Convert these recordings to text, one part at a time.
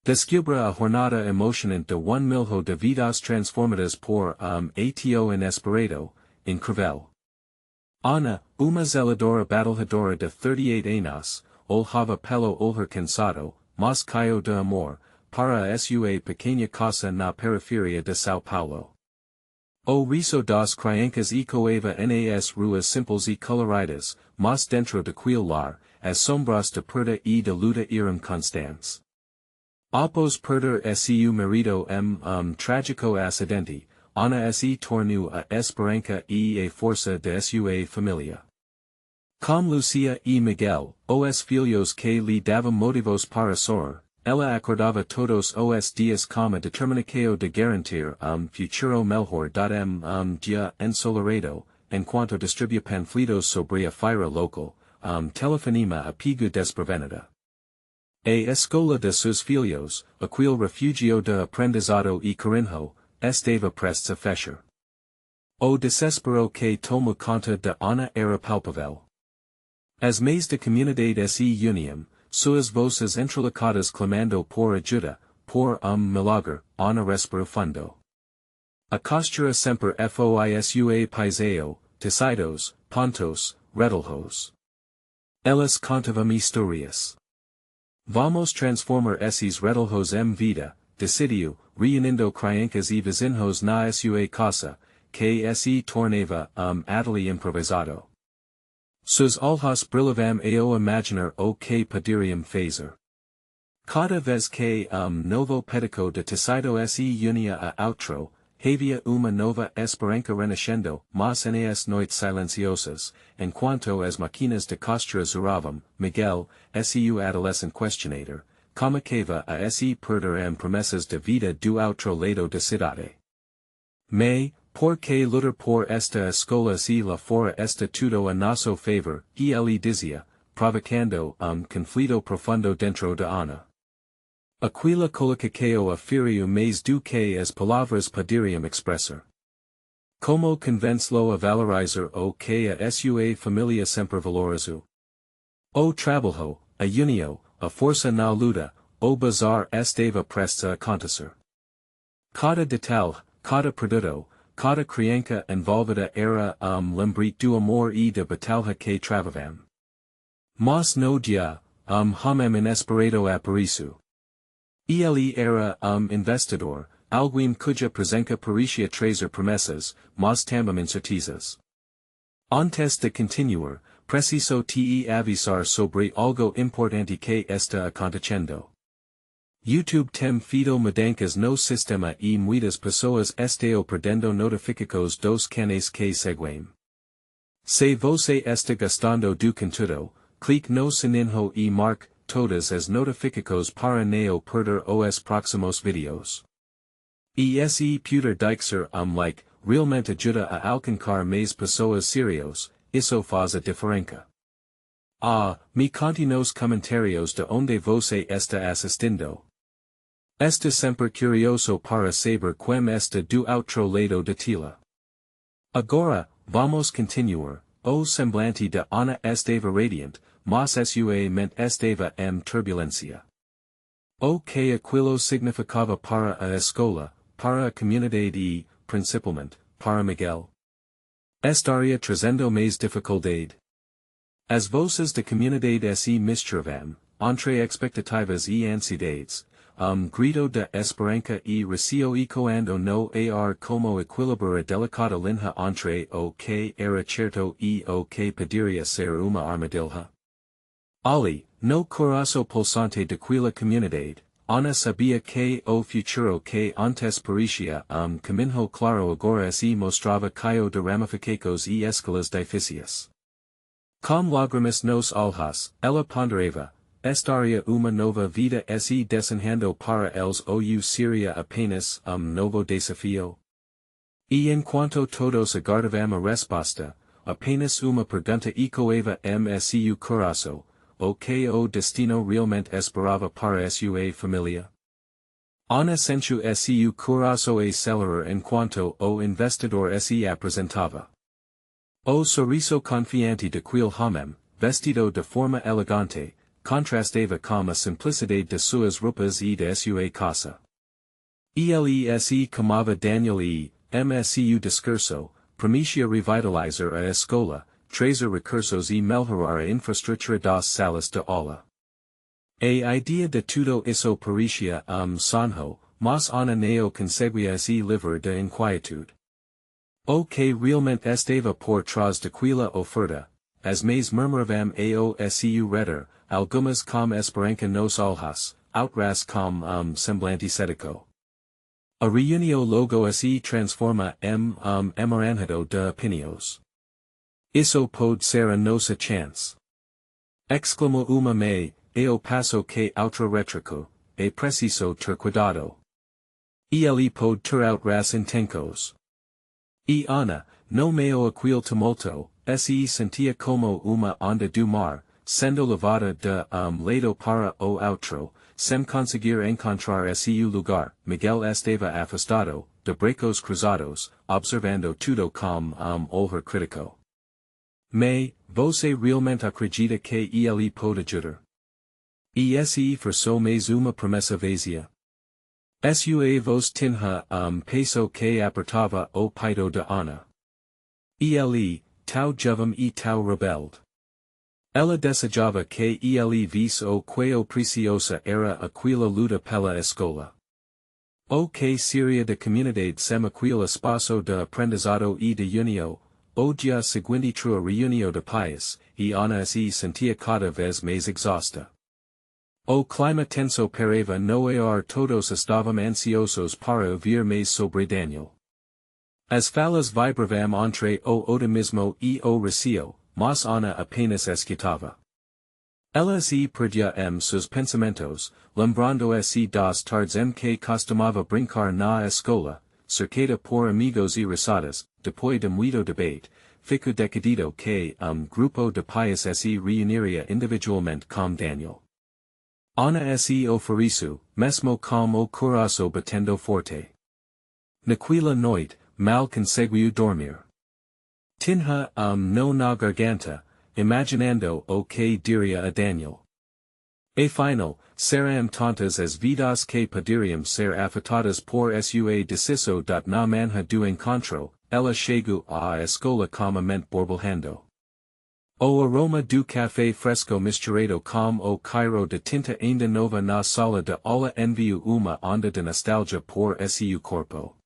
Descubre a jornada emocionante de 1 milhão de vidas transformadas por ato inesperado, incrível. Ana, uma zeladora batalhadora de 38 anos, olhava pelo olhar cansado, mas cheio de amor, para a sua pequena casa na periferia de São Paulo. O riso das crianças ecoava nas ruas simples e coloridas, mas dentro daquele lar, as sombras de perda e de luta eram constantes. Após perder seu marido trágico acidente, Ana se tornou a esperança e a força de sua família. Com Lucia e Miguel, os filhos que lhe davam motivos para sorrir, ela acordava todos os dias com a determinação de garantir futuro melhor dia ensolarado, enquanto distribuía panfletos sobre a feira local, telefonema a pego desprevenida. A escola de seus filhos, aquele refúgio de aprendizado e carinho, estava prestes a fechar. O desespero que tomou conta de Ana era palpável. As mães da comunidade se uniam, suas vozes entrelaçadas clamando por ajuda, por milagre, Ana respirou fundo. A costura sempre foi sua paiseo, tecidos, pontos, retalhos. Elas contavam histórias. Vamos transformar esses retalhos em vida, decidiu, reunindo crianças e vizinhos na sua casa, que se tornava ateliê improvisado. Seus olhos brilhavam ao imaginar o que poderiam fazer. Cada vez que novo pedaço de tecido se unia a outro, havia uma nova esperança renascendo, mas nas noites silenciosas, enquanto as máquinas de costura zuravam, Miguel, seu adolescente questionador, comunicava a se perder promessas de vida do outro lado da cidade. Mas, por que lutar por esta escola se lá fora está tudo a nosso favor, e ele dizia, provocando conflito profundo dentro de Ana. Aquila colocação a frio mais do que as palavras poderiam expressar. Como convence-lo a valorizar o que a sua família sempre valorizou? O trabalho, a união, a força na luta, o bazar estava prestes a acontecer. Cada detalhe, cada produto, cada criança envolvida era lembrete do amor e da batalha que travavam. Mas no dia, homem inesperado apareceu. Ele era investidor, alguém cuja presença parecia trazer promessas, mas também incertezas. Antes de continuar, preciso te avisar sobre algo importante que está acontecendo. YouTube tem feito mudanças no sistema e muitas pessoas estão perdendo notificações dos canais que seguem. Se você está gostando do conteúdo, clique no sininho e marque todas as notificações para não perder os próximos vídeos. E se puder deixar like, realmente ajuda a alcançar mais pessoas serios, isso faz a diferença. Me conte nos comentários de onde você está assistindo. Está sempre curioso para saber como está do outro lado da tela. Agora, vamos continuar. O semblante de Ana estava radiante, mas sua mente estava em turbulência. O que aquilo significava para a escola, para a comunidade e, principalmente, para Miguel? Estaria trazendo mais dificuldade. As vozes da comunidade se misturavam, entre expectativas e ansiedades, grito de esperança e receio ecoando no ar como equilibrar a delicada linha entre o que era certo e o que poderia ser uma armadilha. Ali, no coração pulsante daquela comunidade, Ana sabia que o futuro que antes parecia caminho claro agora se mostrava cheio de ramificações e escalas difíceis. Com lágrimas nos olhos, ela ponderava, estaria uma nova vida se desenhando para eles ou seria apenas novo desafio? E enquanto todos aguardavam a resposta, apenas uma pergunta ecoava seu coração, o que o destino realmente esperava para sua família? Ana sentiu seu coração acelerar enquanto o investidor se apresentava. O sorriso confiante daquele homem, vestido de forma elegante, contrastava com a simplicidade de suas roupas e de sua casa. Ele comava Daniel mscu discurso, prometia revitalizar a escola, trazer recursos e melhorar a infraestrutura das salas de aula. A idea de tudo isso parecia sonho, mas ana neo conseguia se livre de inquietude. O que realmente estava por trás daquela oferta, as mais murmuravam aosu redder, algumas com esperança nos olhos, outras com semblante cético. A reunião logo se transforma emaranhado de opiniões. Isso pode ser a nossa chance. Exclamou uma me, ao passo que outra retrucou, é preciso ter cuidado. Ele pode ter outras intenções. E Ana, no meio aquele tumulto, se sentia como uma onda do mar, sendo levada de lado para o outro, sem conseguir encontrar seu lugar. Miguel estava afastado, de braços cruzados, observando tudo com olhar crítico. Mas, você realmente acredita que ele pode ajudar? E se for mais uma promessa vazia? Sua voz tinha peso que apertava o peito de Ana. Ele, tão jovem e tão rebelde. Ela desejava que ele visse o quão preciosa era aquela luta pela escola. O que seria da comunidade sem aquele espaço de aprendizado e de união, o dia seguinte trua reunião de pais, e Ana se sentia cada vez mais exausta. O clima tenso parava no ar, todos estavam ansiosos para ouvir mais sobre Daniel. As falas vibravam entre o otimismo e o receio, mas Ana apenas escutava. Ela se perdia seus pensamentos, lembrando-se das tardes em que costumava brincar na escola, cercada por amigos e risadas, depois de muito debate, ficou decidido que grupo de pais se reuniria individualmente com Daniel. Ana se ofereceu, mesmo com o coração batendo forte. Naquela noite, mal conseguiu dormir. Tinha nó na garganta, imaginando o que diria a Daniel. Afinal, serão tantas as vidas que poderiam ser afetadas por sua decisão na manhã do encontro, ela chegou à escola com a mente borbulhando. O aroma do café fresco misturado com o cheiro de tinta ainda nova na sala de aula enviou uma onda de nostalgia por seu corpo.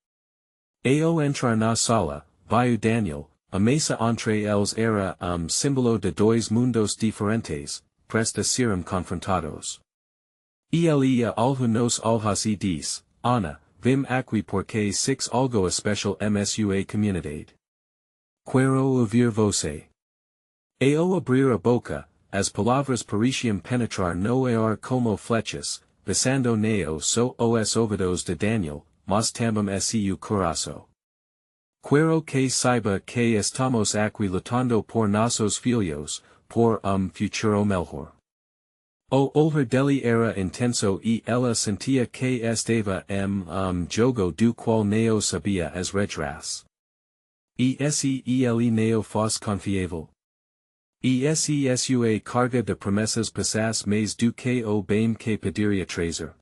Ao entrar na sala, viu Daniel, a mesa entre eles era símbolo de dois mundos diferentes, prestes a serem confrontados. Ele ia algo nos olhos e disse, Ana, vim aqui porque six algo especial sua comunidade. Quero ouvir você. Ao abrir a boca, as palavras pareciam penetrar no ar como flechas, besando neo os ouvidos de Daniel, mas também seu coração. Quero que saiba que estamos aqui lutando por nossos filhos, por futuro melhor. O olhar dele era intenso e ela sentia que estava jogo do qual neo sabia as regras. E se ele neo fosse confiável. E sua carga de promessas passasse mais do que o bem que poderia trazer.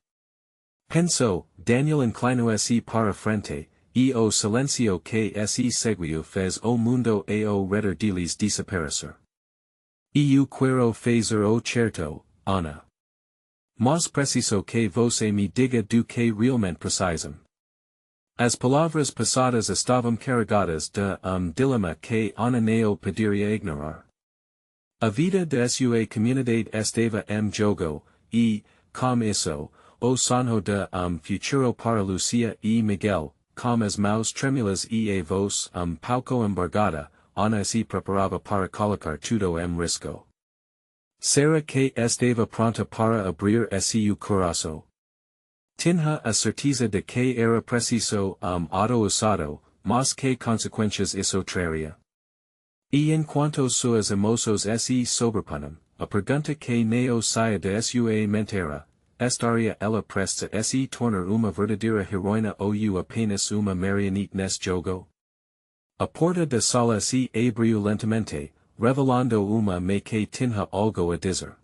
Pensou, Daniel inclinou-se para frente, e o silêncio que se seguiu fez o mundo ao redor deles desaparecer. Eu quero fazer o certo, Ana. Mas preciso que você me diga do que realmente precisam. As palavras passadas estavam carregadas de dilema que Ana não poderia ignorar. A vida de sua comunidade estava jogo, e, com isso, o sonho de futuro para Lucia e Miguel, com as mãos trêmulas e a voz pouco embargada, Ana se preparava para colocar tudo em risco. Será que estava pronta para abrir seu coração? Tinha a certeza de que era preciso auto-usado, mas que consequências isso traria? E enquanto suas emoções se sobrepunham, a pergunta que não saía de sua mente era, estaria ela prestes a se tornar uma verdadeira heroína ou apenas uma marionete neste jogo? A porta da sala se abriu lentamente, revelando uma me que tinha algo a dizer.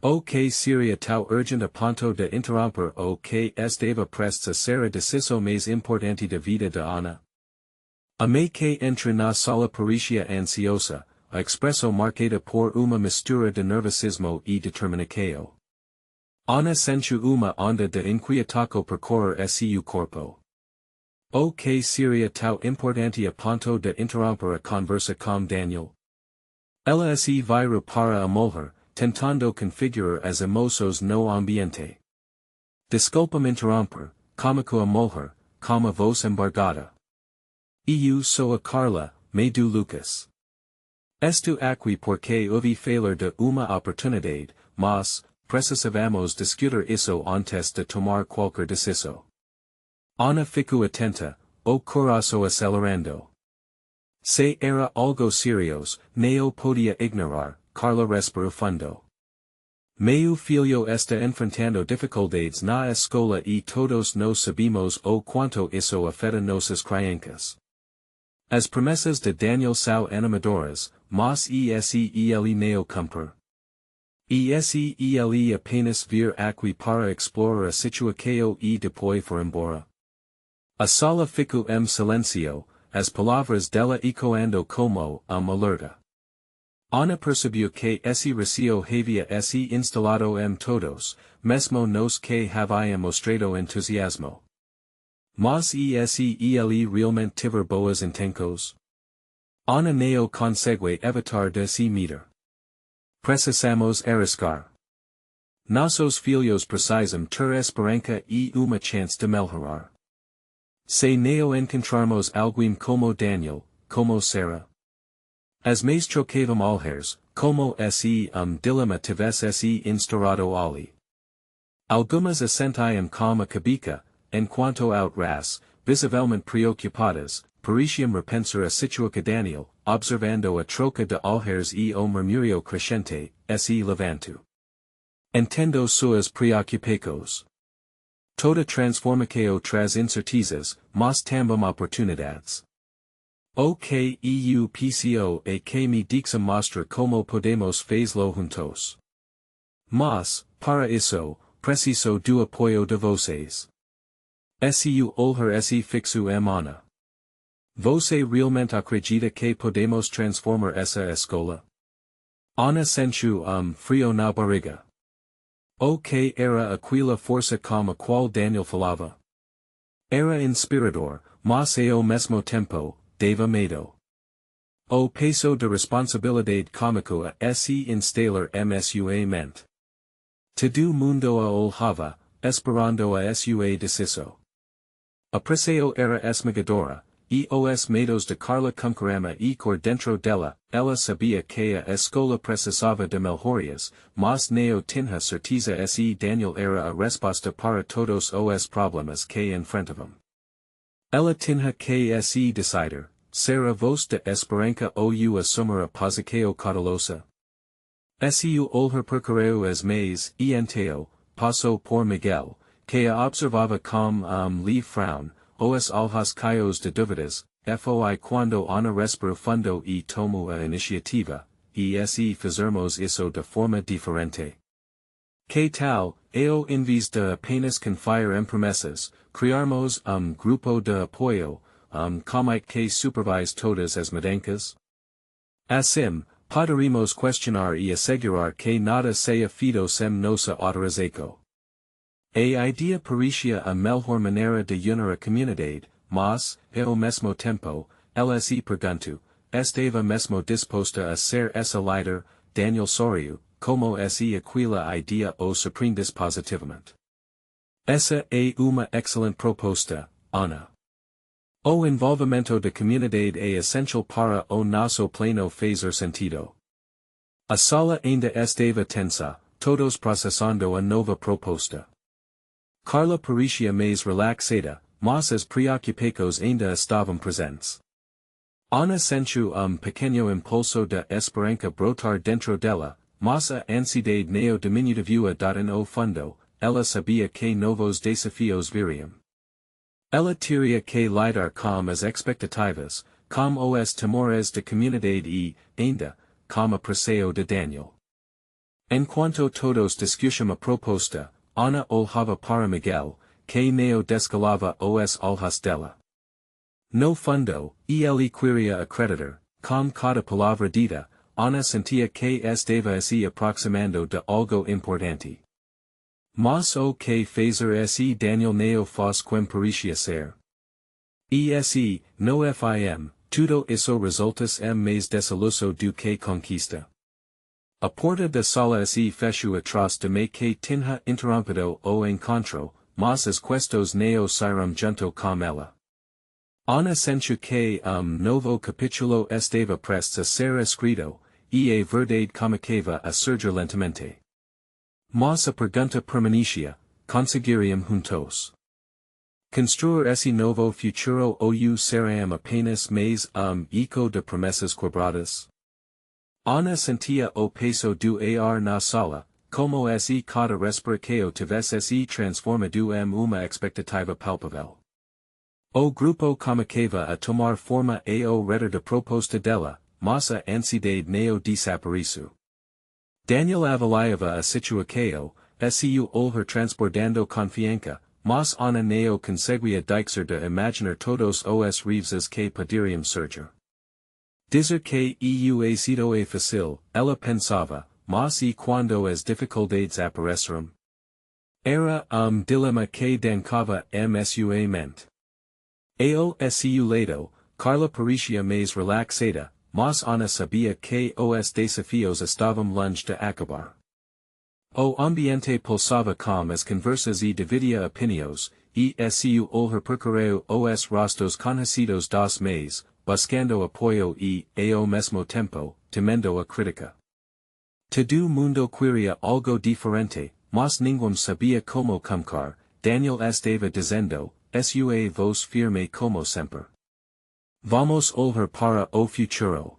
O que seria tão urgente a ponto de interromper o que estava prestes a ser a decisão mais importante da vida de Ana? A me que entra na sala parecia ansiosa, a expressão marcada por uma mistura de nervosismo e determinação. Ana sentiu uma onda de inquietação percorrer seu corpo. O que seria tão importante a ponto de interromper a conversa com Daniel? Ela se virou para a mulher, tentando configurar as emoções no ambiente. Desculpa-me interromper, cômico a mulher, com a voz embargada. Eu sou a Carla, mãe do Lucas. Estou aqui porque ouvi falar de uma oportunidade, mas precisávamos discutir isso antes de tomar qualquer decisão. Ana ficou atenta, o coração acelerando. Se era algo serioso, não podia ignorar. Carla respirou fundo. Meu filho está enfrentando dificuldades na escola e todos nós sabemos o quanto isso afeta nossas crianças. As promessas de Daniel são animadoras, mas ele não cumpre. Ele apenas vir aqui para explorar a situação e depois for embora. A sala ficou em silêncio, as palavras dela ecoando como alerta. Ana percebeu que esse receio havia se instalado em todos, mesmo nos que haviam mostrado entusiasmo. Mas ele realmente tiver boas intenções? Ana não consegue evitar de se meter. Precisamos arriscar. Nossos filhos precisam ter esperança e uma chance de melhorar. Se não encontrarmos alguém como Daniel, como será? As mais trocavam mulheres, como esse dilema tivesse se instaurado ali. Algumas assentiam com a cabeça, enquanto outras, visivelmente preocupadas, pareciam repensar a situação Daniel, observando a troca de olhares e o murmúrio crescente, se levantou. Entendo suas preocupações. Toda transformação traz incertezas, mas também oportunidades. O que eu preciso é que me dixa mostra como podemos fazê-lo juntos. Mas, para isso, preciso do apoio de vocês. Seu olhar se fixo em Ana. Você realmente acredita que podemos transformar essa escola? Ana sentiu frio na barriga. O que era aquela força com a qual Daniel falava? Era inspirador, mas ao mesmo tempo, dava medo. O peso de responsabilidade cômico a se instalar sua mente. Todo mundo a olhava, esperando a sua decisão. A pressão era esmagadora, e os medos de Carla concorrema e por dentro dela, ela sabia que a escola precisava de melhorias, mas não tinha certeza se Daniel era a resposta para todos os problemas que enfrentavam. Ela tinha que se decidir, ser a voz de esperança ou assumir a posição cautelosa. Seu olhar percorreu as meias e então, passou por Miguel, que a observava com leve frown, os olhos cheios de dúvidas, foi quando Ana respirou fundo e tomou a iniciativa, e se fizermos isso de forma diferente. Que tal, eu em vez de apenas confiar em promessas, criarmos grupo de apoio, como que supervise todas as mudanças? Assim, poderíamos questionar e assegurar que nada seja feito sem nossa autorização. A ideia parecia a melhor maneira de unir a comunidade, mas, ao mesmo tempo, ela se perguntou, estava mesmo disposta a ser essa líder, Daniel sorriu, como se aquela ideia o surpreendesse positivamente. Essa é uma excelente proposta, Ana. O envolvimento da comunidade é essencial para o nosso plano fazer sentido. A sala ainda estava tensa, todos processando a nova proposta. Carla parecia mais relaxada, mas as preocupações ainda estavam presentes. Ana sentiu pequeno impulso de esperança brotar dentro dela, mas a ansiedade não diminuiu no fundo, ela sabia que novos desafios viriam. Ela teria que lidar com as expectativas, com os temores da comunidade e, ainda, com a pressão de Daniel. En cuanto todos discusión a proposta, Ana olhava para Miguel, que neo descalava os olhos dela. No fundo, ele queria acreditar, com cada palavra dita, Ana sentia que estava se aproximando de algo importante. Mas o que fazer se Daniel neo faz quem parecia ser. E no fim, tudo isso resultas mais desiluso do que conquista. A porta da sala se fechou atrás de me que tinha interrompido o encontro, mas as questos neo saíram junto com ela. Ana sentiu que novo capítulo estava prestes a ser escrito, e a verdade começava a surgir lentamente. Mas a pergunta permanecia, conseguiriam juntos construir esse novo futuro ou serão apenas mais eco de promessas quebradas? Ana sentia o peso do ar na sala, como se cada respiração tivesse se transformado em uma expectativa palpável. O grupo começava a tomar forma e o redor da proposta dela, mas a ansiedade neo desapareceu. Daniel avaliava a situação, se olhar transbordando confiança, mas Ana neo conseguia deixar de imaginar todos os rives que poderiam surgir. Dizer que ha sido fácil, ela pensava, mas e quando as dificuldades apareceram? Era dilema que dancava sua mente. Ao seu lado, Carla parecia mais relaxada, mas Ana sabia que os desafios estavam longe de acabar. O ambiente pulsava com as conversas e dividia opiniões, e seu olhar percorreu os rostos conhecidos dos mais, buscando apoio e, ao mesmo tempo, temendo a crítica. Todo mundo queria algo diferente, mas ninguém sabia como começar. Daniel estava dizendo, sua voz firme como sempre. Vamos olhar para o futuro.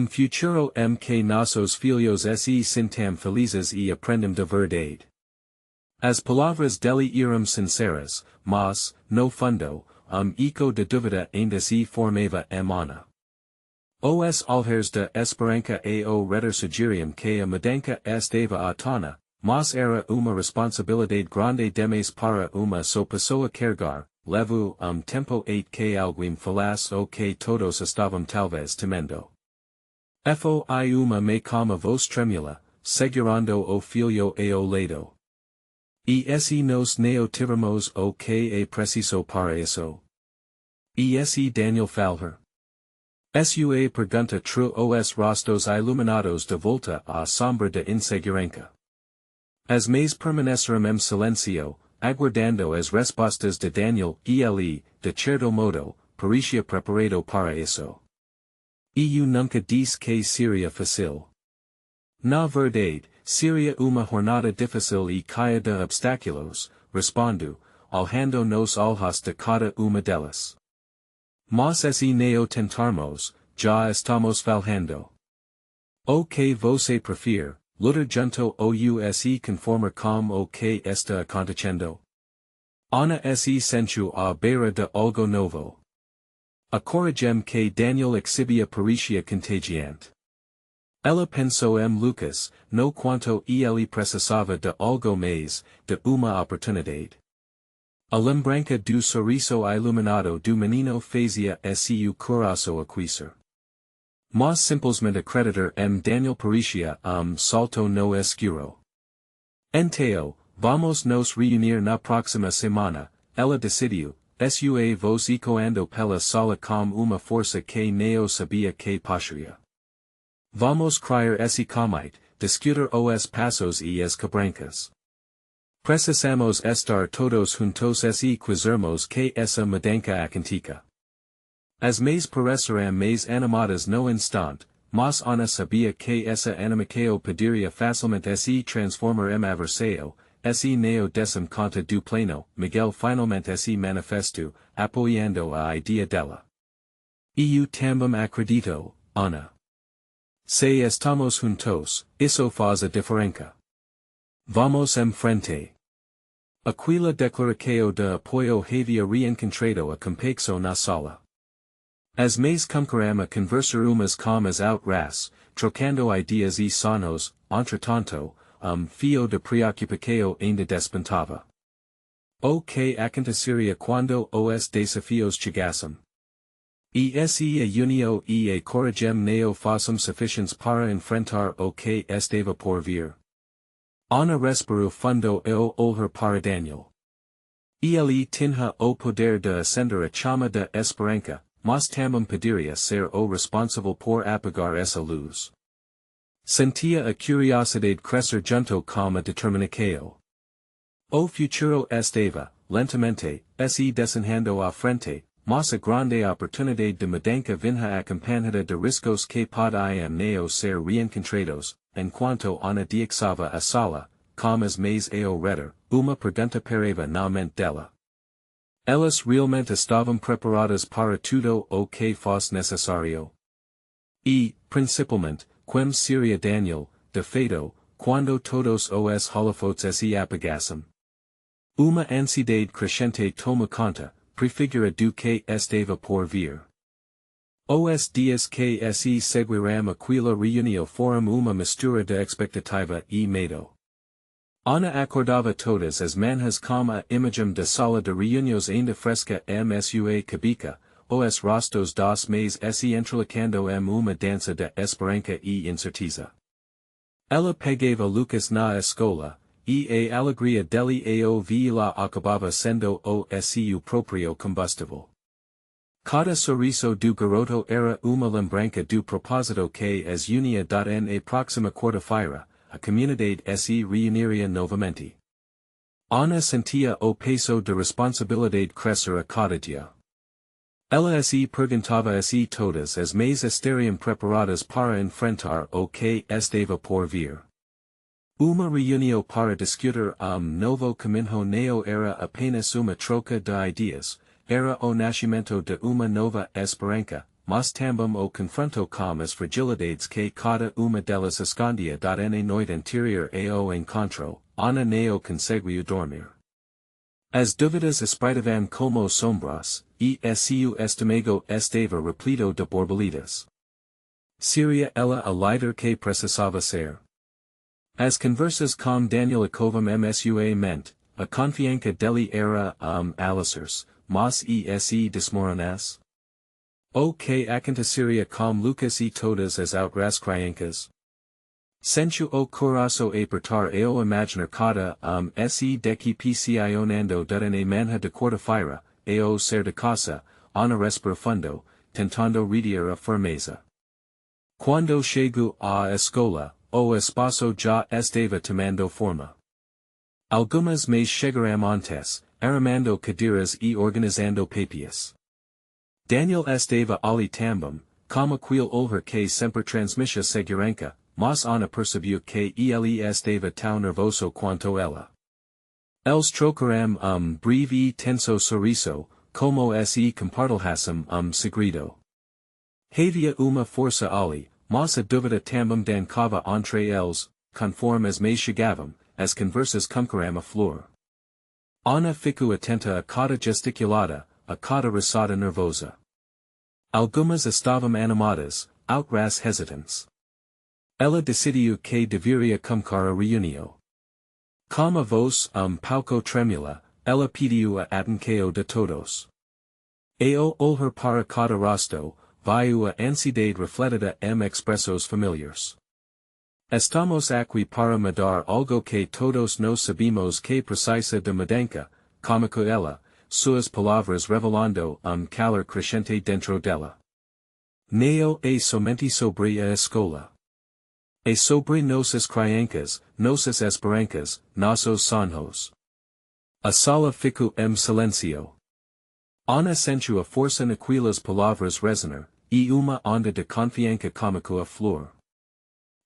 Futuro que nossos filhos se sintam felizes e aprendam de verdade. As palavras dele eram sinceras, mas, no fundo, eco de dúvida ainda se formava em Ana. Os olhares de esperança e o redor sugeriam que a mudança estava à tona, mas era uma responsabilidade grande demais para uma só pessoa carregar, levou tempo a que alguém falasse o que todos estavam talvez temendo. Foi uma me com a voz tremula, segurando o filho ao lado. E nos neo tivemos o que é preciso para isso. E Daniel falhar. Sua pergunta true os rostos iluminados de volta à sombra de insegurança. As mais permaneceram em silêncio, aguardando as respostas de Daniel e ele, de certo modo, parecia preparado para isso. Eu nunca disse que seria fácil. Na verdade, seria uma jornada difícil e cheia de obstáculos, respondo, olhando nos olhos de cada uma delas. Mas se neo tentarmos, já estamos falhando. O que você prefere, lutar junto ou se conformar com o que está acontecendo? Ana se sentiu à beira de algo novo. A coragem que Daniel exibia parecia contagiante. Ela pensou em Lucas, no quanto ele precisava de algo mais, de uma oportunidade. A lembrança do sorriso iluminado do menino fazia seu coração aquecer. Mas simplesmente acreditar em Daniel parecia salto no escuro. Então, vamos nos reunir na próxima semana, ela decidiu, sua voz ecoando pela sala com uma força que neo sabia que passaria. Vamos criar esse comite, discutir os passos e as quebrancas. Precisamos estar todos juntos e quizermos que essa mudança aconteça. As mais pareceram mais animadas no instante, mas Ana sabia que essa animação poderia facilmente se transformar em aversário, se neo dessem conta do plano. Miguel finalmente se manifestou, apoiando a ideia dela. Eu também acredito, Ana. Se estamos juntos, isso faz a diferença. Vamos em frente. Aquela declaração de apoio havia reencontrado a compexo na sala. As mais cumqueram a conversar umas comas out ras, trocando ideas e sonos, entretanto, fio de preocupação ainda despontava. O que aconteceria quando os desafios chegassem? E se a unio e a coragem neo fossem suficientes para enfrentar o que estava por vir. Ana respirou fundo e olhar para Daniel. Ele tinha o poder de acender a chama da esperança, mas também poderia ser o responsável por apagar essa luz. Sentia a curiosidade crescer junto com a determinação. O futuro estava, lentamente, se desenhando à frente, mas a grande oportunidade de mudança vinha acompanhada de riscos que podem não ser reencontrados, enquanto Ana deixava a sala, com as mãos ao redor, uma pergunta parava na mente dela. Elas realmente estavam preparadas para tudo o que fosse necessário. E, principalmente, quem seria Daniel, de feito, quando todos os holofotes se apagassem. Uma ansiedade crescente toma conta, prefigura do que estava por vir. Os dias que se seguiram aquela reunião foram uma mistura de expectativa e medo. Ana acordava todas as manhãs com a imagem da sala de reuniões ainda fresca sua cabeça, os rostos dos mais se entrelacando uma dança de esperança e incerteza. Ela pegava Lucas na escola, e a alegria dele ao vê-la acabava sendo o seu próprio combustível. Cada sorriso do garoto era uma lembrança do propósito que as unia na próxima quarta-feira, a comunidade se reuniria novamente. Ana sentia o peso de responsabilidade crescer a cada dia. Ela se perguntava se todas as mães estariam preparadas para enfrentar o que estava por vir. Uma reunião para discutir novo caminho não era apenas uma troca de ideias, era o nascimento de uma nova esperança, mas também o confronto com as fragilidades que cada uma delas escondia na noite anterior ao encontro. Ana não conseguiu dormir. As dúvidas espreitavam como sombras, e seu estômago estava repleto de borboletas. Seria ela a líder que precisava ser? As conversas com Daniel acovam sua mente, a confiança dele era alicerce, mas se desmoronasse? O que aconteceria com Lucas e todas as outras crianças? Sentiu o coração apertar ao imaginar cada se decepcionando durante a manhã de quarta-feira, ao sair de casa, Ana respirou fundo, tentando reter a firmeza. Quando chegou à escola, o espaço já estava tomando forma. Algumas mães chegaram antes, armando cadeiras e organizando papéis. Daniel estava ali também, com aquele olhar que sempre transmitia segurança, mas Ana percebeu que ele estava tão nervoso quanto ela. Eles trocaram breve e tenso sorriso, como se compartilhassem segredo. Havia uma força ali, mas a dúvida também dancava entre eles, conforme as mães chegavam, as conversas começaram a flor. Ana ficou atenta a cada gesticulada, a cada risada nervosa. Algumas estavam animadas, outras hesitantes. Ela decidiu que deveria começar a reunião. Com a voz pouco tremula, ela pediu a atenção de todos. Ao olhar para cada rosto, viu a ansiedade refletida em expressos familiares. Estamos aqui para mudar algo que todos nós sabemos que precisa de mudança, como ela, suas palavras revelando calor crescente dentro dela. Não é somente sobre a escola. É sobre nossas crianças, nossas esperanças, nossos sonhos. A sala ficou em silêncio. Ana sentiu a força naquelas palavras resonar, e uma onda de confiança começou a flor.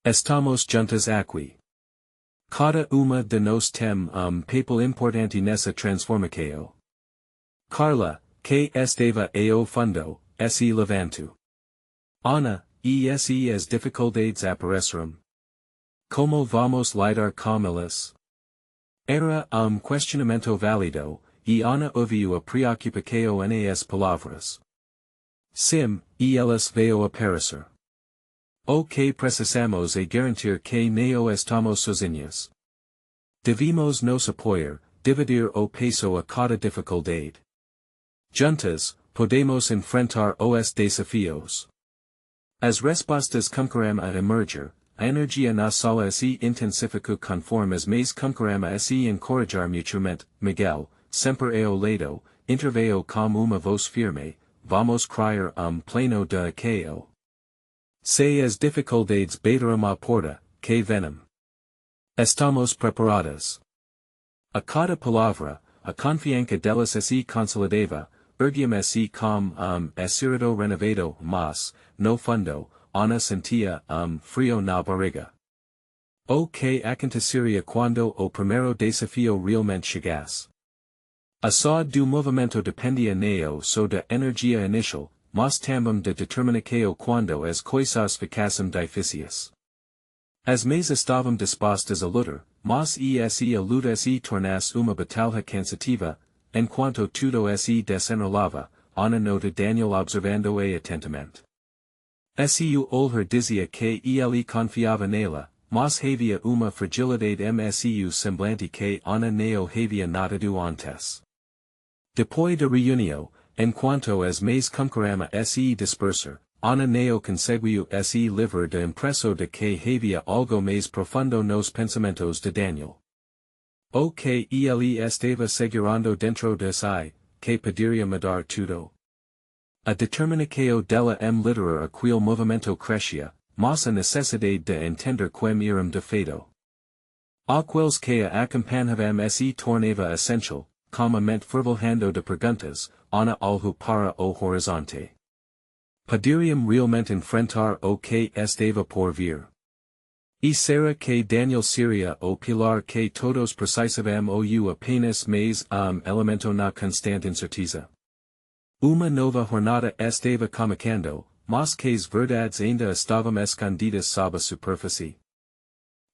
Estamos juntas aqui. Cada uma de nós tem papel importante nessa transformação. Carla, que estava ao fundo, se levantou. Ana, e se as dificuldades apareceram? Como vamos lidar com elas? Era questionamento válido, e Ana ouviu a preocupação nas palavras. eles veo aparecer. O que precisamos é garantir que não estamos sozinhos. Devemos nos apoiar, dividir o peso a cada dificuldade. Juntas, podemos enfrentar os desafios. As respostas começarão a emergir, a energia na sala se intensifica conforme as mais começarão a se encorajar mutuamente. Miguel, sempre ao lado, interveio com uma voz firme, vamos criar pleno de apoio. Se as dificuldades bateram a porta, que venham. Estamos preparados. A cada palavra, a confiança delas se consolidava, erguíamos se com espírito renovado, mas, no fundo, Ana sentia frio na barriga. O que aconteceria quando o primeiro desafio realmente chegasse? A só do movimento dependia não só da energia inicial, mas também da determinação quando as coisas ficassem difíceis. As mais estavam dispostas a lutar, mas a luta se tornasse uma batalha cansativa, enquanto tudo se desenrolava, Ana nota Daniel observando-a atentamente. O olhar dizia que ele confiava nela, mas havia uma fragilidade msu semblante que Ana não havia notado antes. Depois da reunião, enquanto as mais começaram a se dispersar, Ana não conseguiu se livrar da impressão de que havia algo mais profundo nos pensamentos de Daniel. O que ele estava segurando dentro de si, que poderia mudar tudo. A determinação dela literar aquele movimento crescia, mas a necessidade de entender quem eram de fato. Aqueles que a acompanhavam se tornava essencial, com a mente fervilhando de perguntas, Ana olhou para o horizonte. Poderiam realmente enfrentar o que estava por vir. E será que Daniel seria o pilar que todos precisavam ou apenas mais elemento na constante incerteza? Uma nova jornada estava começando, mas que as verdades ainda estavam escondidas sob a superfície.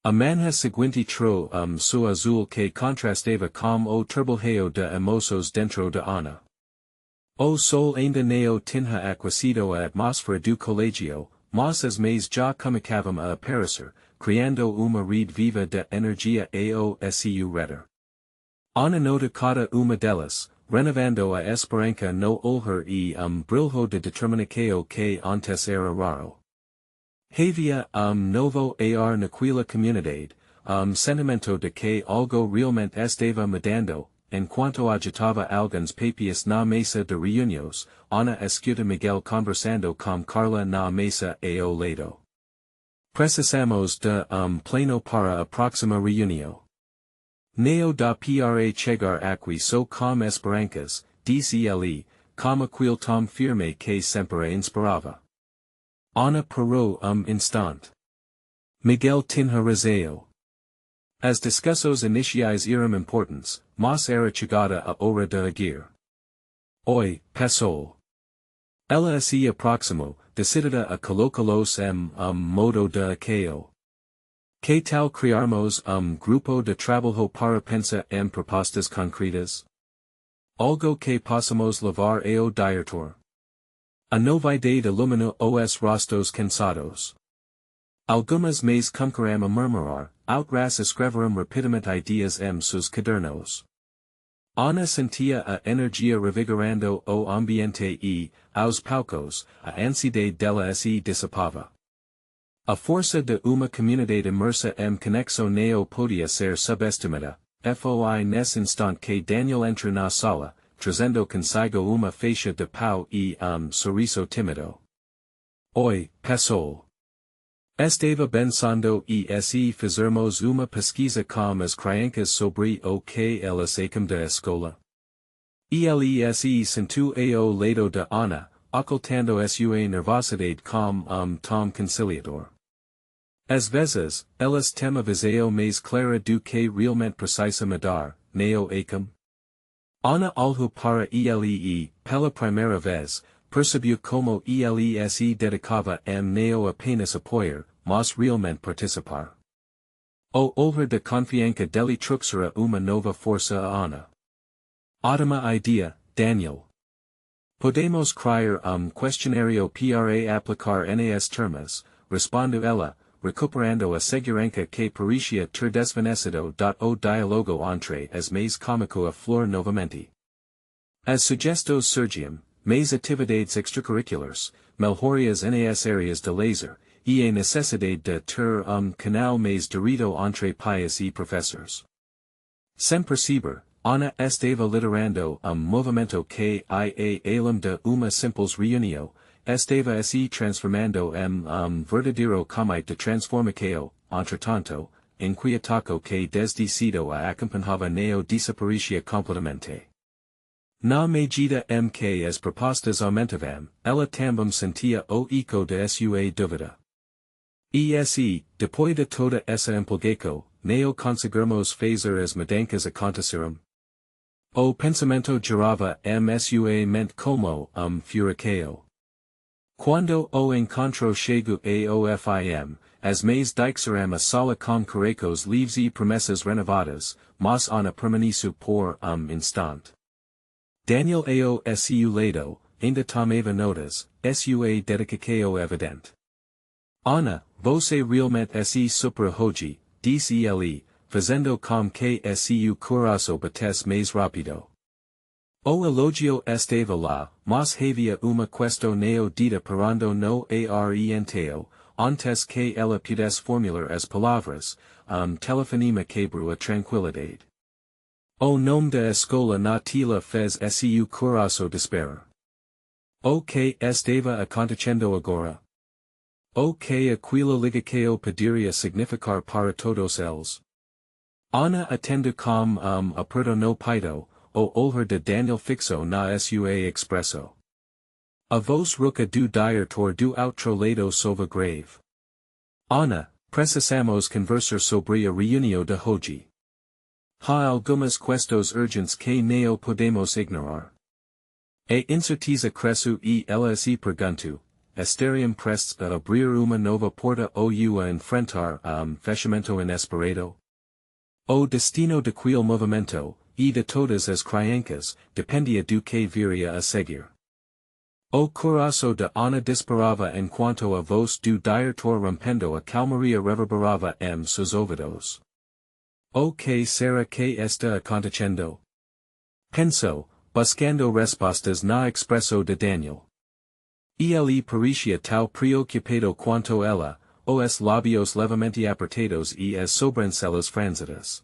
A manhã seguinte trou so azul que contrastava com o turbilhão de emoções dentro de Ana. O sol ainda não tinha aquecido a atmosfera do colégio, mas as mais já começavam a aparecer, criando uma rede viva de energia ao seu redor. Ana nota cada uma delas, renovando a esperança no olhar e brilho de determinação que antes era raro. Havia novo ar naquela comunidade, sentimento de que algo realmente estava mudando, enquanto agitava alguns papéis na mesa de reuniões, Ana escuta Miguel conversando com Carla na mesa ao lado. Precisamos de pleno para a próxima reunião. Neo da pra chegar aqui só com esperanças, disse ele, com aquele tom firme que sempre a inspirava. Ana parou instante. Miguel tinha razão. As discussões iniciais eram importantes, mas era chegada a hora de agir. Oi, pessoal. Ela se aproximou, decidida a colocá-los modo de apoio. Que tal criarmos grupo de trabalho para pensar em propostas concretas? Algo que possamos levar ao diretor. A novidade ilumina os rostos cansados. Algumas mais começaram a murmurar, outras escreveram rapidamente ideias em seus cadernos. Ana sentia a energia revigorando o ambiente e, aos poucos, a ansiedade dela se dissipava. A força de uma comunidade imersa em conexão não podia ser subestimada, foi nesse instante que Daniel entrou na sala, trazendo consigo uma faixa de pau e sorriso tímido. Oi, pessoal. Estava pensando e se fizermos uma pesquisa com as crianças sobre o que elas acham da escola. Ele se sentou ao lado de Ana, ocultando sua nervosidade com tom conciliador. Às vezes, elas têm a visão mais clara do que realmente precisa mudar, não acham? Ana olhou para ele e, pela primeira vez, percebeu como ele se dedicava a não apenas apoiar, mas realmente participar. O olhar de confiança dele trouxera uma nova força a Ana. Ótima ideia, Daniel. Podemos criar questionario para aplicar nas termas, respondo ela, recuperando a segurança que parecia ter desvanecido. O diálogo entre as mais cômico a flor novamente. As suggestos surgiam, mais atividades extracurriculares, melhorias nas áreas de lazer, e a necessidade de ter canal mais direto entre pais e professores. Sem perceber, Ana estava liderando movimento que ia além de uma simples reunião, estava se transformando verdadeiro comite de transformação, entretanto, inquietaco que desde cedo a acompanhava neo desaparecia completamente. Na medida em que as propostas aumentavam, ela também sentia o eco de sua dúvida. Depois de toda essa empolgação, neo conseguirmos fazer as mudanças acontecerem. O pensamento girava sua mente como furacão. Quando o encontro chegou ao fim, as mais deixaram a sala com caracos livres e promessas renovadas, mas Ana permaneceu por instante. Daniel ao seu lado, ainda tomava notas, sua dedicação evidente. Ana, você realmente se super hoje, disse ele, fazendo com que seu coração batesse mais rápido. O elogio estava lá, mas havia uma questão neo dita parando no arenteo, antes que ela pudesse formular as palavras, telefonema quebrou a tranquilidade. O nome da escola na tela fez seu coração disparar. O que estava acontecendo agora? O que aquela ligação poderia significar para todos eles? Ana atendeu com aperto no peito, o olhar de Daniel fixo na sua expresso. A voz rouca do diretor do outro lado sova grave. Ana, precisamos conversar sobre a reunião de hoje. Há algumas questões urgentes que não podemos ignorar. A incerteza cresce e ela se perguntou, estariam prestes a abrir uma nova porta ou a enfrentar fechamento inesperado? O destino de quel movimento, e de todas as crianças, dependia do que viria a seguir. O coração de Ana disparava enquanto a voz do diretor rompendo a calmaria reverberava seus ouvidos. O que será que está acontecendo? Pensou, buscando respostas na expresso de Daniel. Ele parecia tão preocupado quanto ela, os lábios levemente apertados e as sobrancelhas franzidas.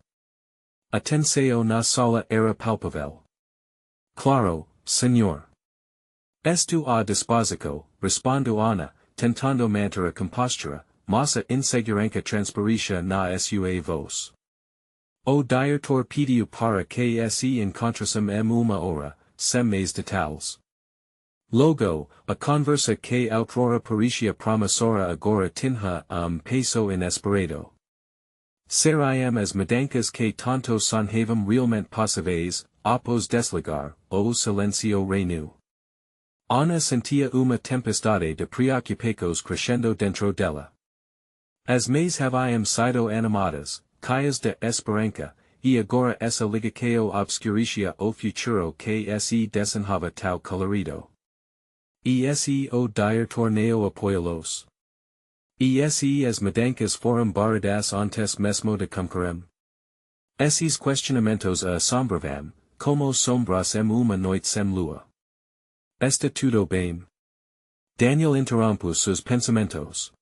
A tensão na sala era palpável. Claro, senhor. Estou a disposição, respondeu Ana, tentando manter a compostura, mas a insegurança transparecia na sua voz. O diretor pediu para que se encontrassem uma hora, sem mais detalhes. Logo, a conversa que outrora parecia promissora agora tinha peso inesperado. Seriam as mudanças que tanto sonhavam realmente possíveis, após desligar, o silêncio reinu. Ana sentia uma tempestade de preocupações crescendo dentro dela. As mais haviam sido animadas, cheias de esperança, e agora essa ligação obscurecia o futuro que se desenhava tão colorido. O diretor neo apoiá-los. As mudanças foram barradas antes mesmo de começarem. Esses questionamentos a assombravam, como sombras uma noite sem lua. Está tudo bem? Daniel interrompeu seus pensamentos.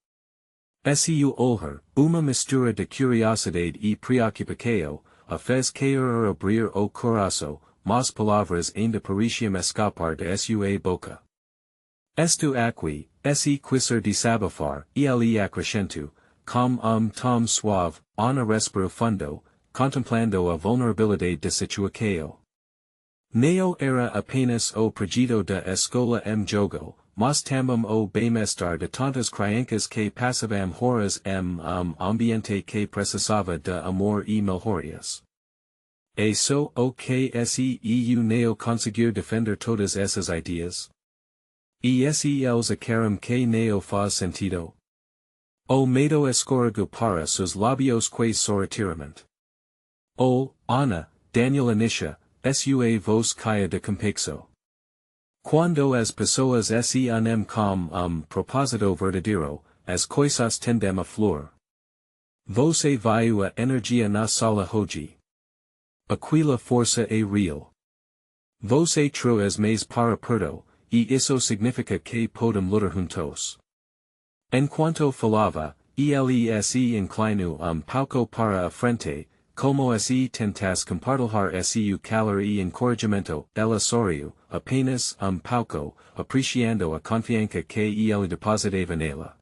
Seu olhar, uma mistura de curiosidade e preocupação, a fez querer abrir o coração, mas palavras ainda pareciam escapar de sua boca. Estou aqui, quiser desabafar, ele acrescentou, com tom suave, Ana respirou fundo, contemplando a vulnerabilidade da situação. Neo era apenas o projeto da escola jogo, mas também o bem-estar de tantas crianças que passavam horas ambiente que precisava de amor e melhorias. E só o que neo conseguir defender todas essas ideias? Eles acharam que neo faz sentido? O medo escorregu para seus lábios que sorrateiramente. Ana, Daniel inicia, sua voz caia de compexo. Cuando as pessoas se unem com propósito verdadeiro, as coisas tendem a flor. Você viu a energia na sala hoje. Aquela força é real. Você traz mais para perto, e isso significa que podem lutar juntos. Enquanto falava, ele se inclinou pouco para a frente, como se tentasse compartilhar seu calor e encorajamento, ela sorriu, apenas pouco, apreciando a confiança que ele depositava nela.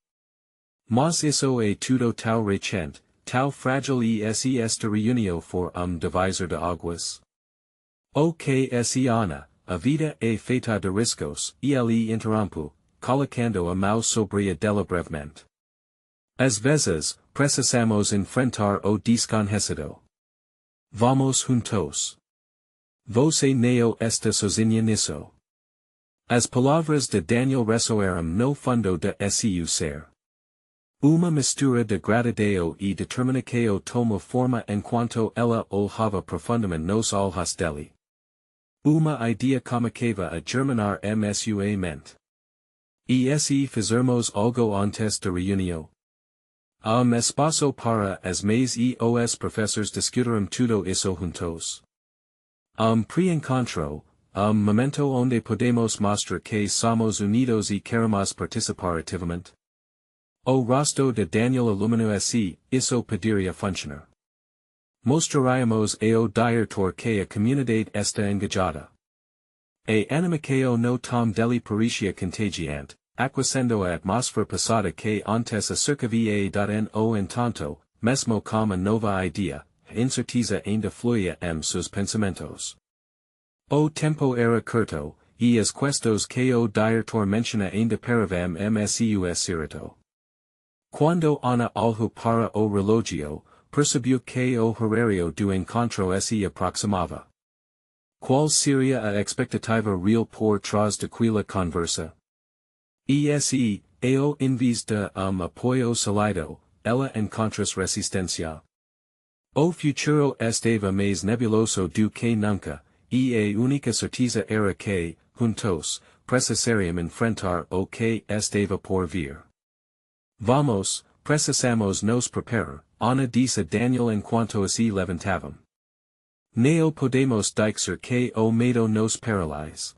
Mas isso é tudo tão recente, tão frágil e se esta reunião for divisor de águas. O que se ana, a vida é feita de riscos, e ele interrompe, colocando a mão sobre a dela brevemente. Às vezes, precisamos enfrentar o desconhecido. Vamos juntos. Você não está sozinha nisso. As palavras de Daniel ressoaram no fundo de seu ser. Uma mistura de gratidão e determinação toma forma enquanto ela olhava profundamente nos olhos dele. Uma ideia começava a germinar sua mente. E se fizermos algo antes da reunião? Espaço para as mais e os professores discutirem tudo isso juntos. Pre-encontro, momento onde podemos mostrar que somos unidos e queremos participar ativamente. O rosto de Daniel iluminou isso poderia funcionar. Mostraríamos ao diretor que a comunidade está engajada. A animação no tom dele parecia contagiante, aquecendo a atmosfera passada que antes acercavia no entanto, mesmo com a nova idea, a incerteza ainda fluía seus pensamentos. O tempo era curto, e as questos que o diretor menciona ainda paravam seu certo. Quando Ana olhou para o relógio, percebeu que o horário do encontro se aproximava. Qual seria a expectativa real por trás daquela conversa? Em vez de apoio sólido, ela encontra-se resistência. O futuro estava mais nebuloso do que nunca, e a única certeza era que, juntos, precisaríamos enfrentar o que estava por vir. Vamos, precisamos nos preparar, Ana disse a Daniel enquanto se levantavam. Não podemos deixar que o medo nos paralise.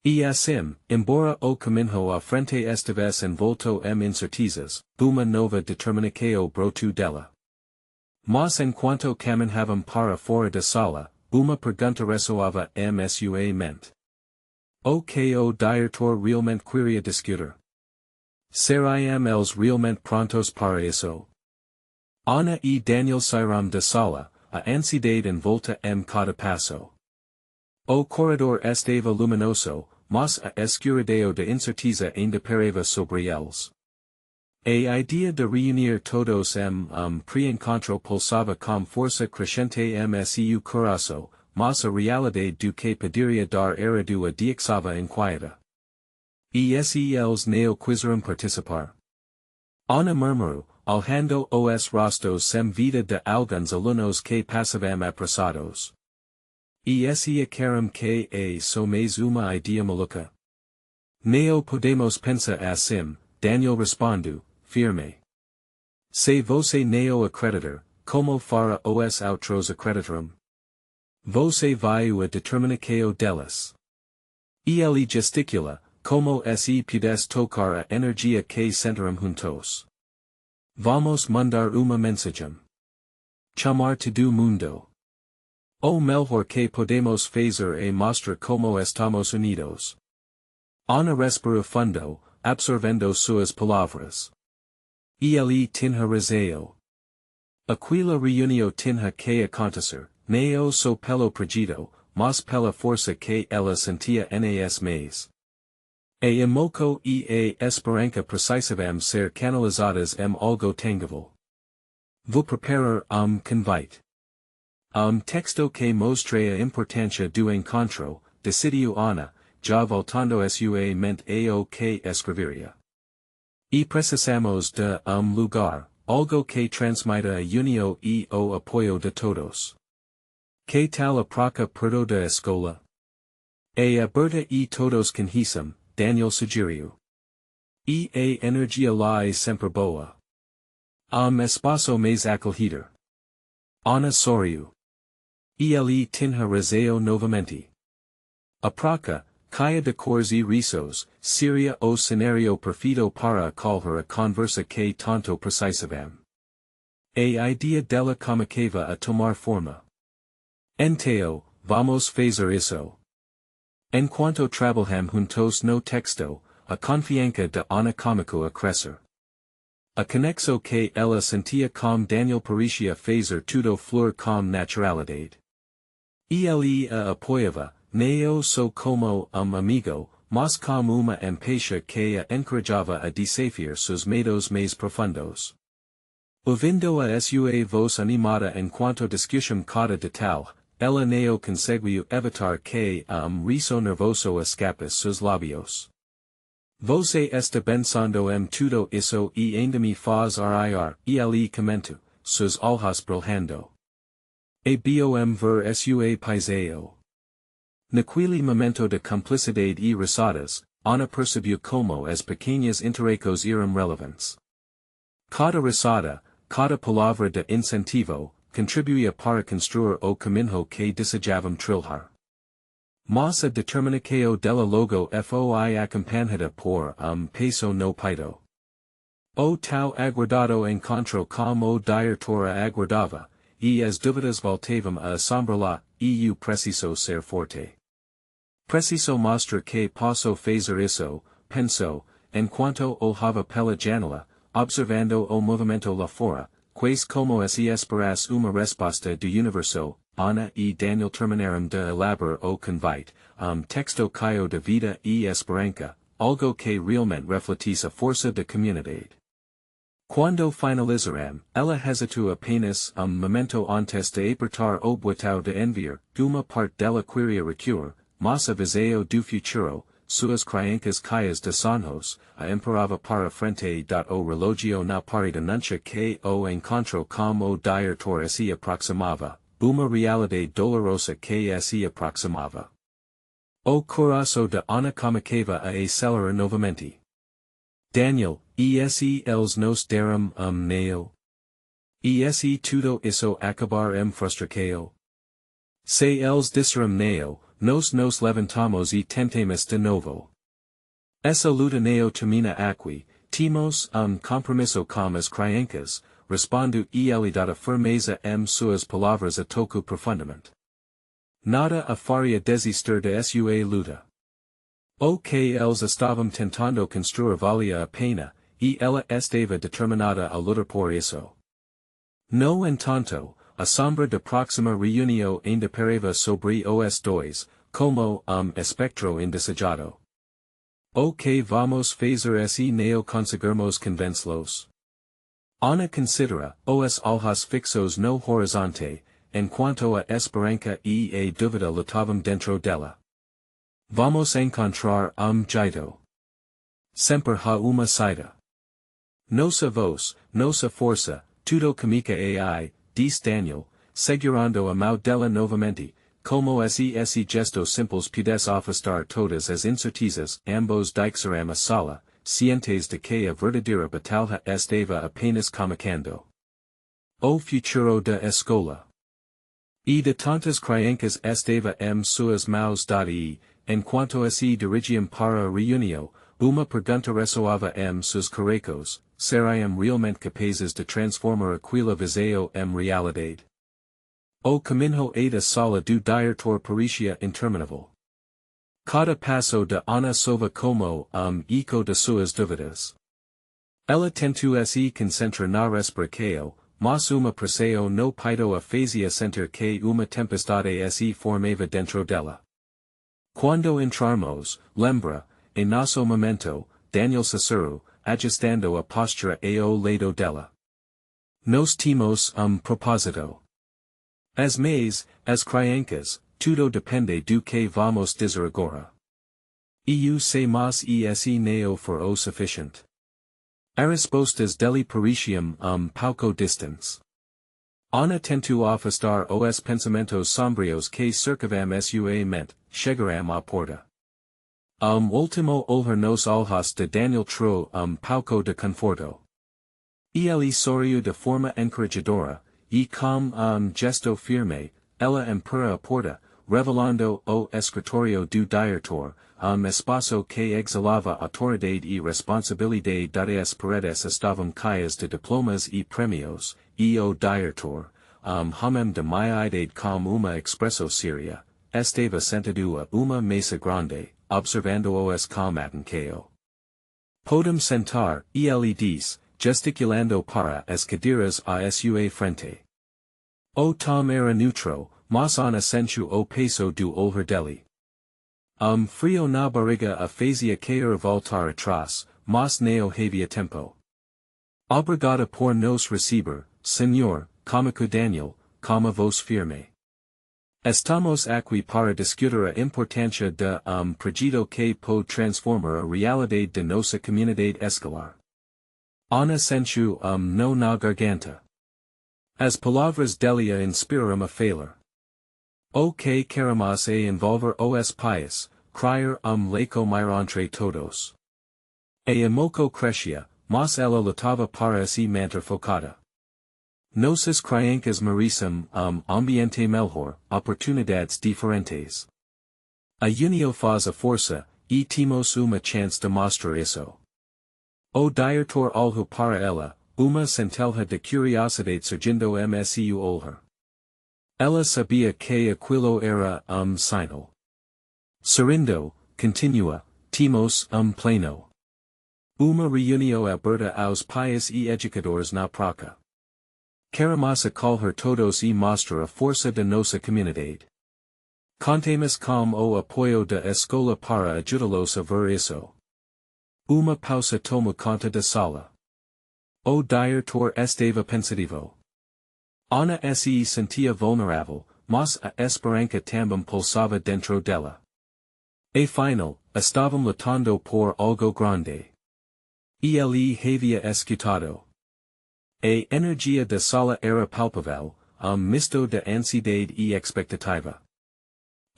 E assim, embora o caminho à frente estivesse envolto incertezas, uma nova determinação brotou dela. Mas enquanto caminhavam para fora da sala, uma pergunta ressoava sua mente. O que o diretor realmente queria discutir? Seriam eles realmente prontos para isso? Ana e Daniel saíram da sala, a ansiedade envolta cada passo. O corredor estava luminoso, mas a escuridão da incerteza ainda pairava sobre eles. A ideia de reunir todos pre-encontro pulsava com força crescente seu coração, mas a realidade do que poderia dar era do a diexava inquieta. E se eles não quiseram participar? Ana murmurou, alhando os rostos sem vida de alguns alunos que passavam apressados. E se acharam que só mais uma ideia maluca? Não podemos pensar assim, Daniel respondeu, firme. Se você não acreditar, como fará os outros acreditarem? Você viu a determinação deles. E ele gesticula, como se pudesse tocar a energia que sentiram juntos. Vamos mandar uma mensagem. Chamar todo mundo. O melhor que podemos fazer é mostrar como estamos unidos. Ana respirou fundo, absorvendo suas palavras. E ele tinha razão. Aquela reunião tinha que acontecer, não só pelo projeto, mas pela força que ela sentia nas mãos. A emoção e a esperança precisavam ser canalizadas algo tangível. Vou preparar convite. Texto que mostre a importância do encontro, decidiu Ana, já voltando a sua mente ao que escreveria. E precisamos de lugar, algo que transmita a união e o apoio de todos. Que tal a praça perto da escola? aberta e todos conhecemos, Daniel sugeriu. A energia lá é sempre boa. Espaço mais acolhido. Ana sorriu. Ele tinha razão novamente. A praca, caia de cores e risos, seria o cenário perfeito para acolher a conversa que tanto precisávamos. A ideia dela começava a tomar forma. Então, vamos fazer isso. Enquanto trabalhamos juntos no texto, a confiança de Ana começou a crescer. A conexão que ela sentia com Daniel parecia fazer tudo flor com naturalidade. Ele a apoiava, não só como amigo, mas como uma empatia que a encorajava a desafiar seus medos mais profundos. Ouvindo a sua voz animada enquanto discussão cada detalhe, ela não conseguiu evitar que riso nervoso escapasse seus lábios. Você está pensando tudo isso e ainda me faz rir, ele comentou, seus olhos brilhando. Bom ver sua paisagem. Naquele momento de cumplicidade e risadas, Ana percebeu como as pequenas interacos eram relevantes. Cada risada, cada palavra de incentivo, contribuía para construir o caminho que desejavam trilhar. Mas a determinação dela logo foi acompanhada por peso no peito. O tão aguardado encontro como o diretor aguardava, e as dúvidas voltavam a assombrá-la, e preciso ser forte. Preciso mostrar que posso fazer isso, pensou, enquanto olhava pela janela, observando o movimento lá fora, quase como se esperasse uma resposta do universo. Ana e Daniel terminaram de elaborar o convite, texto cheio de vida e esperança, algo que realmente refletisse a força da comunidade. Quando finalizaram, ela hesitou apenas momento antes de apertar o botão de enviar, uma parte dela queria recuar, mas a visão do futuro, suas crianças cheias de sonhos, a imperava para frente o relógio na parede anuncia que o encontro com o diretor se aproximava. Uma realidade dolorosa que se aproximava. O coração de Ana começava a acelerar novamente. Daniel, se eles nos deram neo? Se tudo isso acabar frustração? Se eles disseram neo, nos levantamos e tentamos de novo. Essa luta não termina aqui, temos compromisso com as crianças, respondeu ele dada firmeza suas palavras a tocou profundamente. Nada a faria desistir de sua luta. O que eles estavam tentando construir valia a pena, e ela estava determinada a lutar por isso. No entanto, a sombra da próxima reunião ainda pairava sobre os dois, como espectro indesejado. O que vamos fazer se não conseguirmos convencê-los? Ana considera os olhos fixos no horizonte, enquanto a esperança e a dúvida lutavam dentro dela. Vamos encontrar jeito. Sempre há uma saída. Nossa voz, nossa força, tudo comica ai, diz Daniel, segurando a mão dela novamente, como se esse gesto simples pudesse afastar todas as incertezas. Ambos deixaram a sala, cientes de que a verdadeira batalha estava apenas começando. O futuro da escola. E de tantas crianças estava suas mãos dadas, enquanto se dirigiam para a reunião, uma pergunta ressoava seus caracos: seriam realmente capazes de transformar aquela visão em realidade? O caminho da sala do diretor parecia interminável. Cada passo de Ana soava como eco de suas dúvidas. Ela tentou se concentrar na respiração, mas uma pressão no peito a fazia sentir que uma tempestade se formava dentro dela. Quando entramos, lembra, em nosso momento, Daniel sussurrou, ajustando a postura ao lado dela. Nós temos propósito. As crianças, tudo depende do que vamos dizer agora. Eu sei mas se não for o suficiente. As respostas dele pareciam pouco distantes. Ana tentu afastar os pensamentos sombrios que cercavam sua mente, chegaram à porta. Último olhar nos olhos de Daniel tro pouco de conforto. Ele sorriu de forma encorajadora, e com gesto firme, ela empurra a porta, revelando o escritório do diretor, espaço que exhalava autoridade e responsabilidade das paredes estavam cheias de diplomas e prêmios, e o diretor, homem de meia idade com uma expresso séria, estava sentado a uma mesa grande, observando os combatentes. Podem sentar, ele disse, gesticulando para as cadeiras à sua frente. O tom era neutro, mas Ana sentiu o peso do olhar dele. Frio na barriga a fazia cair voltar atrás, mas não havia tempo. Obrigada por nos receber, senhor, comico Daniel, com a voz firme. Estamos aqui para discutir a importância de projeto que pode transformar a realidade de nossa comunidade escolar. Ana sentiu nó na garganta. As palavras dele inspiraram a falar. O que queremos é envolver os pais, criar leico maior entre todos. A moco crescia, mas ela lutava para se manter focada. Nossas crianças merecem ambiente melhor, oportunidades diferentes. A união faz a força, e temos uma chance de mostrar isso. O diretor olhou para ela, uma centelha de curiosidade surgindo msu olhar. Ela sabia que aquilo era sinal. Sorrindo, continua, temos pleno. Uma reunião aberta aos pais e educadores na praça. Queremos acolher todos e mostrar a força de nossa comunidade. Contemos com o apoio da escola para ajudá-los a ver isso. Uma pausa toma conta da sala. O diretor estava pensativo. Ana se sentia vulnerável, mas a esperança também pulsava dentro dela. Afinal, estavam lutando por algo grande. E ele havia escutado. A energia da sala era palpável, misto de ansiedade e expectativa.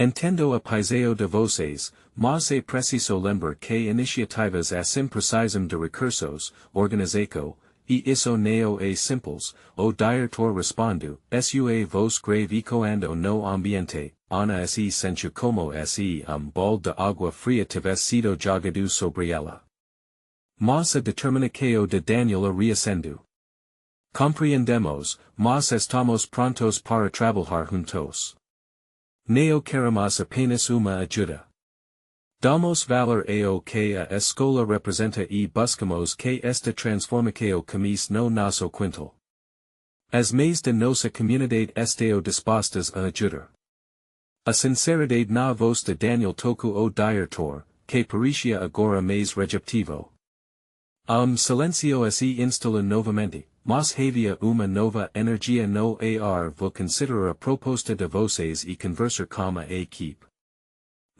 Entendo a paiseo de vocês, mas é preciso lembrar que iniciativas assim precisam de recursos, organização, e isso não é simples, o diretor respondeu, sua voz grave ecoando no ambiente, Ana se sentiu como se bol de água fria tivesse sido jogado sobre ela. Mas a determinação de Daniel a reacendeu. Compreendemos, mas estamos prontos para trabalhar juntos. Não queremos apenas uma ajuda. Damos valor ao que a escola representa e buscamos que esta transformação comece no nosso quintal. As mães de nossa comunidade estão dispostas a ajudar. A sinceridade na voz de Daniel tocou o diretor, que parecia agora mais receptivo. Silencio se instalou novamente, mas havia uma nova energia no ar. Vou considerar a proposta de vocês e conversar com a equipe.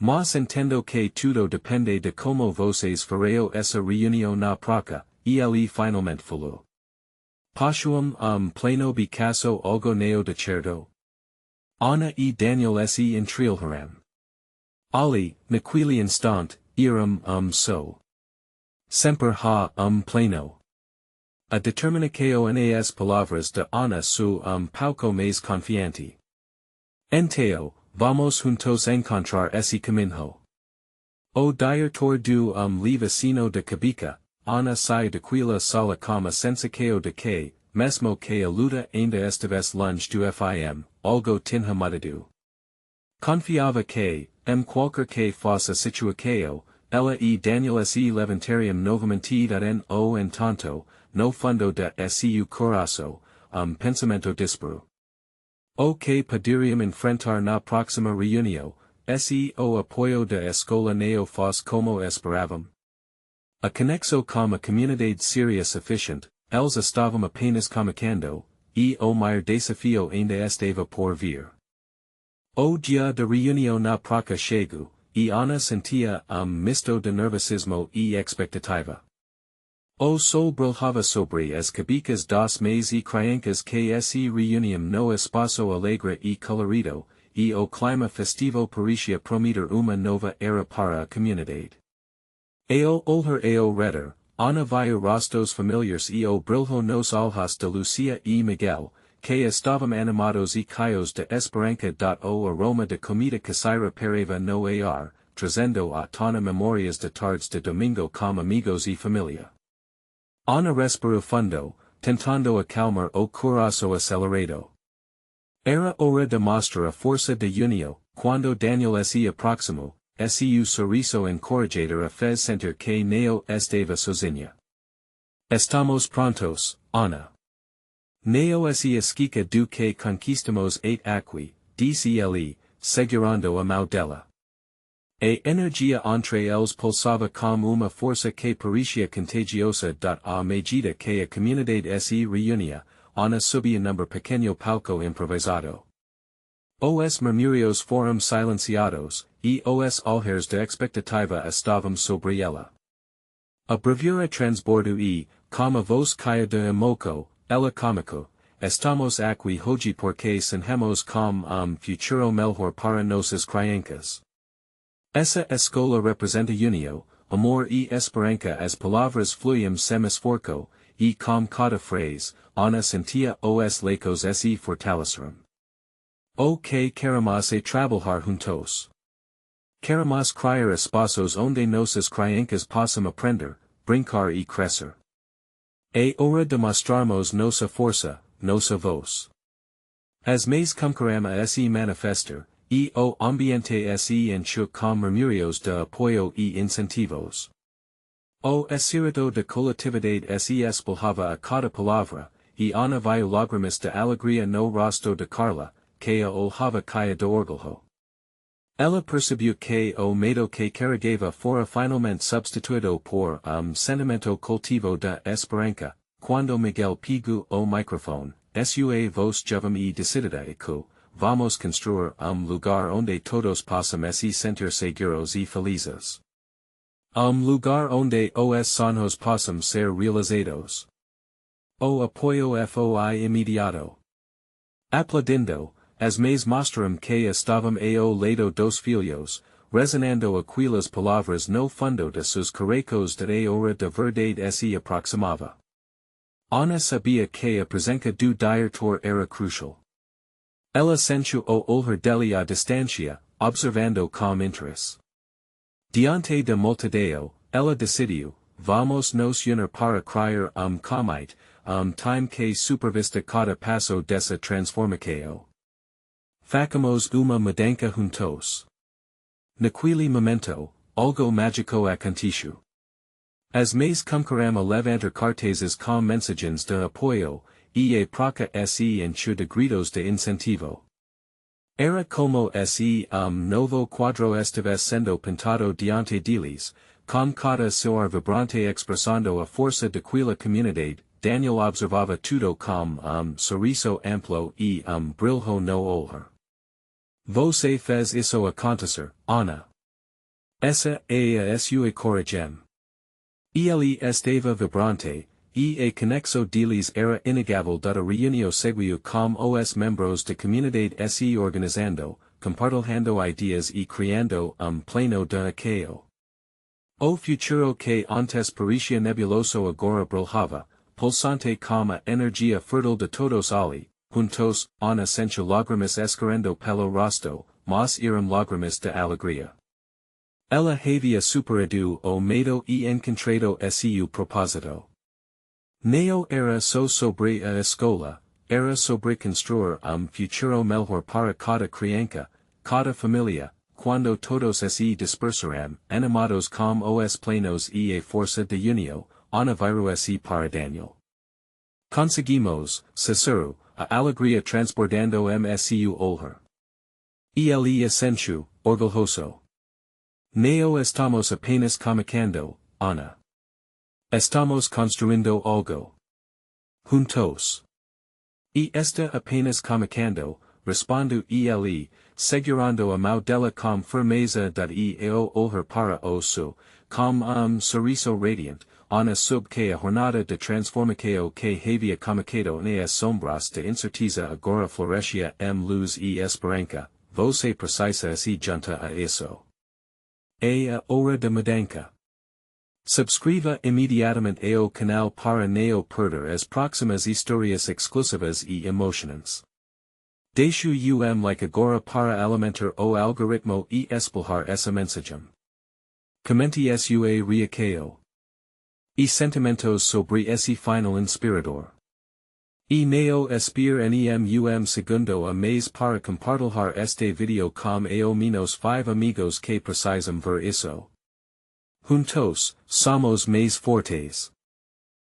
Mas entendo que tudo depende de como vocês farão essa reunião na praça, e ele finalmente falou. Possuam pleno bicasso algo neo de certo. Ana e Daniel se entreolharam. Ali, naquele instante, eram so. Sempre ha pleno. A determinação nas palavras de Ana su pouco mais confiante. Então, vamos juntos encontrar esse caminho. O diretor do livro de cabeça, Ana sai daquela sala com a sensação de que, mesmo que a luta ainda estivesse longe do fim, algo tinha mudado. Confiava que, qualquer que fosse a situação, ela e Daniel se levantariam novamente darem o entanto, no fundo de seu coração, pensamento disparo. O que poderiam enfrentar na próxima reunião, se o apoio da escola não fosse como esperavam. A conexão com a comunidade seria suficiente, eles estavam apenas comunicando, e o maior desafio ainda estava por vir. O dia da reunião na praça chegou, e Ana sentia misto de nervosismo e expectativa. O sol brilhava sobre as cabicas dos meses e criancas que se reuniam no espaço alegre e colorido, e o clima festivo parecia prometer uma nova era para a comunidade. Ao olhar ao redor, Ana viu rostos familiares e o brilho nos olhos de Lucia e Miguel, que estavam animados e cheios de esperança. O aroma de comida caseira pairava no ar, trazendo à tona memórias de tardes de domingo com amigos e família. Ana respirou fundo, tentando acalmar o coração acelerado. Era hora de mostrar a força de união, quando Daniel se aproximou, seu sorriso encorajador a fez sentir que não estava sozinha. Estamos prontos, Ana. Não se esquica do que conquistamos aqui, disse ele, segurando a mão dela. A energia entre eles pulsava como uma força que parecia contagiosa. À medida que a comunidade se reunia, Ana subia num pequeno palco improvisado. Os murmúrios foram silenciados, e os olhares de expectativa estavam sobre ela. A bravura transbordou e, como a voz caia de emoco, ela comico, estamos aqui hoje porque sonhamos com futuro melhor para nossas crianças. Essa escola representa união, amor e esperança. As palavras fluíam sem esforço, e com cada frase, Ana sentia os ecos se fortaleceram. O que queremos trabalhar juntos. Queremos criar espaços onde nossas crianças possam aprender, brincar e crescer. É hora de mostrarmos nossa força, nossa voz. As mais conqueremos se manifestar, e o ambiente se enche com murmúrios de apoio e incentivos. O espírito de coletividade se espalhava a cada palavra, e Ana viu lágrimas de alegria no rosto de Carla, que a olhava caia de orgulho. Ela percebeu que o medo que carregava fora finalmente substituído por sentimento cultivo da esperança, quando Miguel pegou o microfone, sua voz jovem e decidida eco. Vamos construir lugar onde todos possam se sentir seguros e felizes. Lugar onde os sonhos possam ser realizados. O apoio foi imediato. Aplaudindo, as mães mostraram que estavam ao lado dos filhos, resonando aquelas palavras no fundo de seus corações de a hora de verdade se aproximava. Ana sabia que a presença do diretor era crucial. Ela sentiu o olhar dele à distância, observando com interesse. Diante da multidão, ela decidiu, vamos nos unir para criar comite, time que supervista cada passo dessa transformação. Facamos uma mudança juntos. Naquele momento, algo mágico aconteceu. As mães começaram a levantar cartazes com mensagens de apoio, e a praça se encheu de gritos de incentivo. Era como se novo quadro estivesse sendo pintado diante deles, com cada suor vibrante expressando a força daquela comunidade. Daniel observava tudo com sorriso amplo e brilho no olhar. Você fez isso acontecer, Ana. Essa é a sua coragem. Ele estava vibrante, e a conexão deles era inegável. A reunião seguiu com os membros da comunidade se organizando, compartilhando ideias e criando plano de apoio. O futuro que antes parecia nebuloso agora brilhava, pulsante como a energia fértil de todos ali. Juntos, Ana sentiu lágrimas escorrendo pelo rosto, mas eram lágrimas de alegria. Ela havia superado o medo e encontrado seu propósito. Não era só sobre a escola, era sobre construir futuro melhor para cada criança, cada família. Quando todos se dispersaram, animados com os planos e a força de união, Ana virou se para Daniel. Conseguimos, Cicero, a alegria transbordando seu olhar. E ele assentiu, orgulhoso. Não estamos apenas comunicando, Ana. Estamos construindo algo. Juntos. E está apenas comunicando, respondeu ele, segurando a mão dela com firmeza. E o olhar para o sul, com sorriso radiante, ana sub que a jornada de transformação que havia começado nas sombras de incerteza agora florescia luz e esperança, você precisa se junta a isso. É a hora de mudança. Subscreva imediatamente ao canal para não perder as próximas histórias exclusivas e emocionantes. Deixo like agora para alimentar o algoritmo e espalhar essa mensagem. Comente sua reação. E sentimentos sobre esse final inspirador. E neo espir nem segundo a mês para compartilhar este video com ao menos 5 amigos que precisam ver isso. Juntos, somos mais fortes.